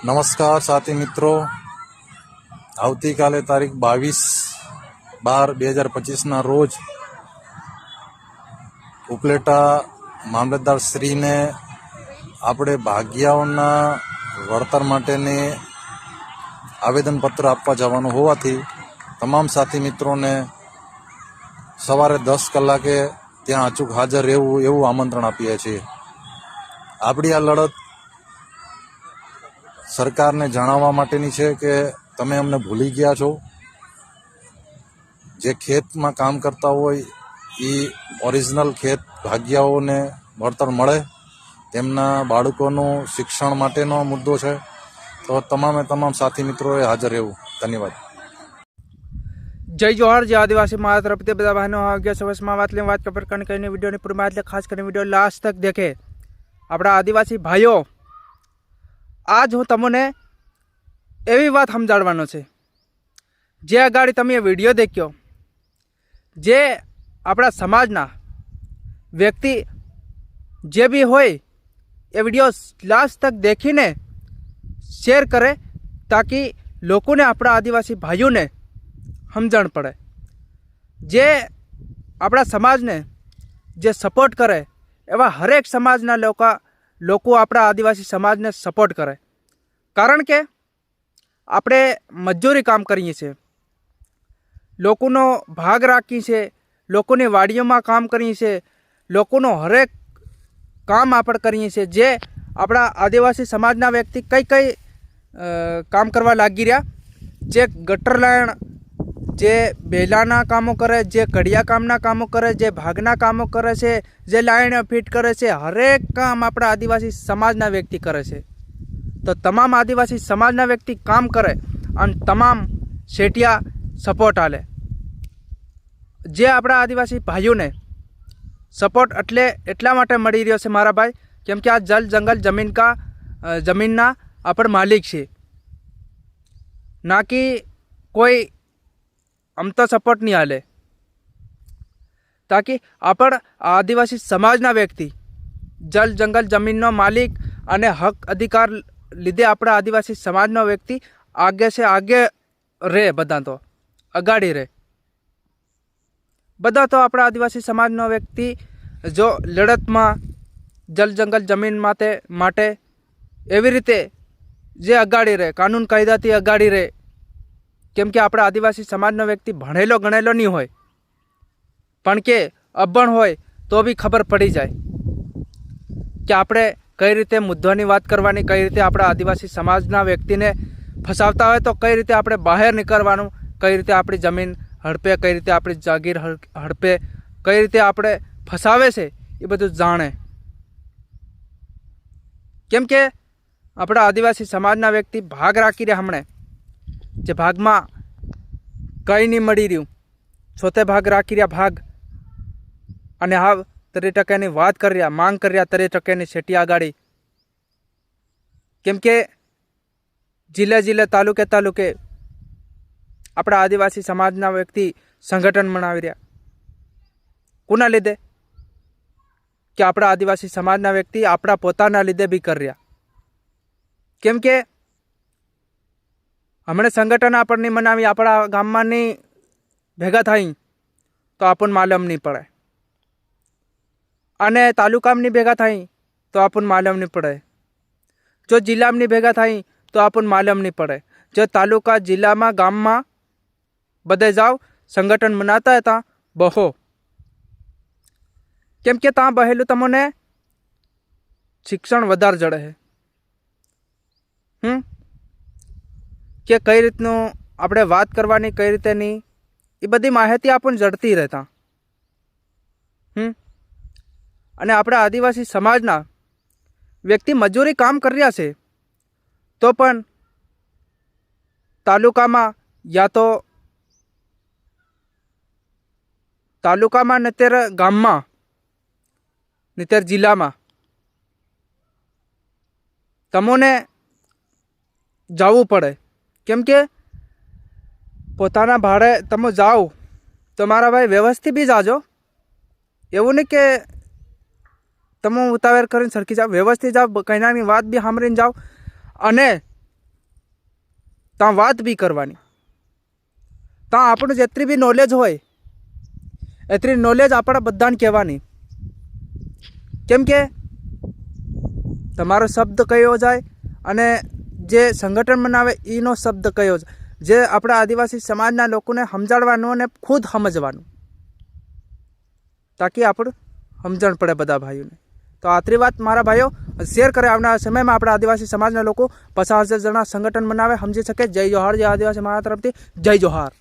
નમસ્કાર સાથી મિત્રો, આવતીકાલે તારીખ 22/12/2025ના રોજ ઉપલેટા મામલતદાર શ્રીને આપણે ભાગિયાઓના વળતર માટેની આવેદનપત્ર આપવા જવાનું હોવાથી તમામ સાથી મિત્રોને સવારે 10 કલાકે ત્યાં અચૂક હાજર રહેવું એવું આમંત્રણ આપીએ છીએ. આપણી આ લડત સરકારને જણાવવા માટેની છે કે તમે અમને ભૂલી ગયા છો. જે ખેતમાં કામ કરતા હોય એ ઓરિજિનલ ખેત ભાગ્યાઓને વળતર મળે, તેમના બાળકોનું શિક્ષણ માટેનો મુદ્દો છે. તો તમામ સાથી મિત્રોએ હાજર રહેવું. ધન્યવાદ. જય જોહાર, જય આदिवासी મારા તરફથી બધા બહેનો ગયા સવસમાં વાત કપર કરીને વિડીયોની પૂર્ણ એટલે ખાસ કરીને વિડીયો લાસ્ટ તક દેખે. આપણા આદિવાસી ભાઈઓ, આજ હું તમને એવી વાત સમજાડવાનો છે. જે અગાડી તમે વિડીયો દેખ્યો, જે આપણા સમાજના વ્યક્તિ જે બી હોય એ વિડીયો લાસ્ટ તક દેખીને શેર કરે, તાકી લોકોને, આપણા આદિવાસી ભાઈઓને સમજણ પડે. જે આપણા સમાજને જે સપોર્ટ કરે એવા હરેક સમાજના લોકો આપણા આદિવાસી સમાજને સપોર્ટ કરે. કારણ કે આપણે મજૂરી કામ કરીએ છીએ, લોકોનો ભાગ રાખીએ છીએ, લોકોની વાડીઓમાં કામ કરીએ છીએ, લોકોનો હરેક કામ આપણે કરીએ છીએ. જે આપણા આદિવાસી સમાજના વ્યક્તિ કઈ કામ કરવા લાગી રહ્યા, જે ગટર લાઈન, જે બેલાના કામો કરે, જે કડિયા કામના કામો કરે, જે ભાગના કામો કરે છે, જે લાઈન ફિટ કરે છે, હરેક કામ આપણા આદિવાસી સમાજના વ્યક્તિ કરે છે. તો તમામ આદિવાસી સમાજના વ્યક્તિ કામ કરે અને તમામ શેઠિયા સપોર્ટ આલે. જે આપણા આદિવાસી ભાઈઓને સપોર્ટ એટલા માટે મળી રહ્યો છે મારા ભાઈ, કેમ કે આ જલ જંગલ જમીનના આપણે માલિક છે. ના કે કોઈ આમ તો સપોર્ટ નહીં આલે, તાકી આપણ આદિવાસી સમાજના વ્યક્તિ જલ જંગલ જમીનનો માલિક અને હક અધિકાર લીધે આપણા આદિવાસી સમાજનો વ્યક્તિ આગે રહે. બધા તો અગાડી રહે. બધા તો આપણા આદિવાસી સમાજનો વ્યક્તિ જો લડતમાં જલ જંગલ જમીન માટે એવી રીતે જે અગાડી રહે, કાનૂન કાયદાથી અગાડી રહે. કેમ કે આપણા આદિવાસી સમાજનો વ્યક્તિ ભણેલો ગણેલો નહીં હોય, પણ કે અભણ હોય તો બી ખબર પડી જાય કે આપણે કઈ રીતે મુદ્દાની વાત કરવાની, કઈ રીતે આપણા આદિવાસી સમાજના વ્યક્તિને ફસાવતા હોય તો કઈ રીતે આપણે બહાર નીકળવાનું, કઈ રીતે આપણી જમીન હડપે, કઈ રીતે આપણી જાગીર હડપે, કઈ રીતે આપણે ફસાવે છે એ બધું જાણે. કેમ કે આપણા આદિવાસી સમાજના વ્યક્તિ ભાગ રાખી રહ્યા. હમણે જે ભાગમાં કંઈ નહીં મળી રહ્યું, છોતે ભાગ રાખી રહ્યા ભાગ, અને હા 30% વાત કરી રહ્યા, માંગ કરી રહ્યા 30% શેઠી આગાડી. કેમ કે જિલ્લે તાલુકે આપણા આદિવાસી સમાજના વ્યક્તિ સંગઠન બનાવી રહ્યા. કોના લીધે? કે આપણા આદિવાસી સમાજના વ્યક્તિ આપણા પોતાના લીધે બી કરી રહ્યા. કેમ કે હમણાં સંગઠન આપણને બનાવી, આપણા ગામમાં નહીં ભેગા થઈ તો આપણને માલુમ નહીં પડે, અને તાલુકામાં ભેગા થઈ તો આપણને માલુમ નહીં પડે, જો જિલ્લામાં ભેગા થઈ તો આપણને માલુમ નહીં પડે. જો તાલુકા, જિલ્લામાં, ગામમાં બધે જાઓ, સંગઠન બનાવતા હતા બહો. કેમ કે ત્યાં બહેલું તમને શિક્ષણ વધારે જડે છે. કે કઈ રીતનું આપણે વાત કરવાની, કઈ રીતે નહીં, એ બધી માહિતી આપણને જડતી રહેતા. અને આપણા આદિવાસી સમાજના વ્યક્તિ મજૂરી કામ કરી રહ્યા છે તો પણ તાલુકામાં નતર ગામમાં નતર જિલ્લામાં તમને જવું પડે. કેમ કે પોતાના ભાડે તમે જાઓ તો મારા ભાઈ વ્યવસ્થિત બી જાજો. એવું નહીં કે તમે ઉતાવળ કરીને સરખી જાઓ, વ્યવસ્થિત જાઓ, કઈનાની વાત બી સાંભળીને જાઓ. અને ત્યાં વાત બી કરવાની, ત્યાં આપણું જેટલી બી નોલેજ હોય એટલી નોલેજ આપણા બધાને કહેવાની. કેમ કે તમારો શબ્દ કયો જાય અને જે સંગઠન બનાવે એનો શબ્દ કયો જાય, જે આપણા આદિવાસી સમાજના લોકોને સમજાડવાનું અને ખુદ સમજવાનું, તાકી આપણું સમજણ પડે બધા ભાઈઓને. તો આટલી વાત મારા ભાઈઓ શેર કરે. આવનારા સમયમાં આપણા આદિવાસી સમાજના લોકો 50,000 જણા સંગઠન બનાવે, સમજી શકે. જય જોહાર. જય આદિવાસી મારા તરફથી જય જોહાર.